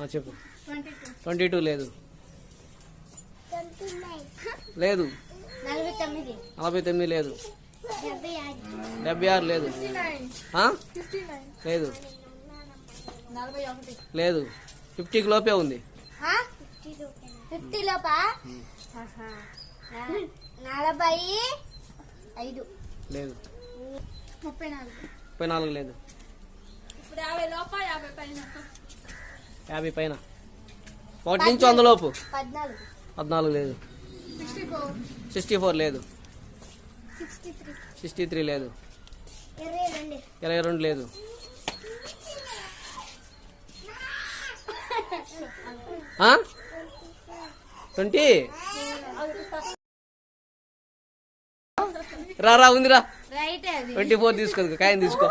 చెప్పు. 22 లేదు. లేదు. 49 లేదు. 76 లేదు. లేదు. లేదు. 50కి లోపే ఉంది. 50 లోపా? 45 లేదు. 34 లేదు. 50 లోపా 50 పైన? 50 పైన. 1 నుంచి 100 లోపు. 14 లేదు. 64 లేదు. 63 లేదు. 22 లేదు. 20 రా ఉందిరా. 24 తీసుకో, కాయం తీసుకో.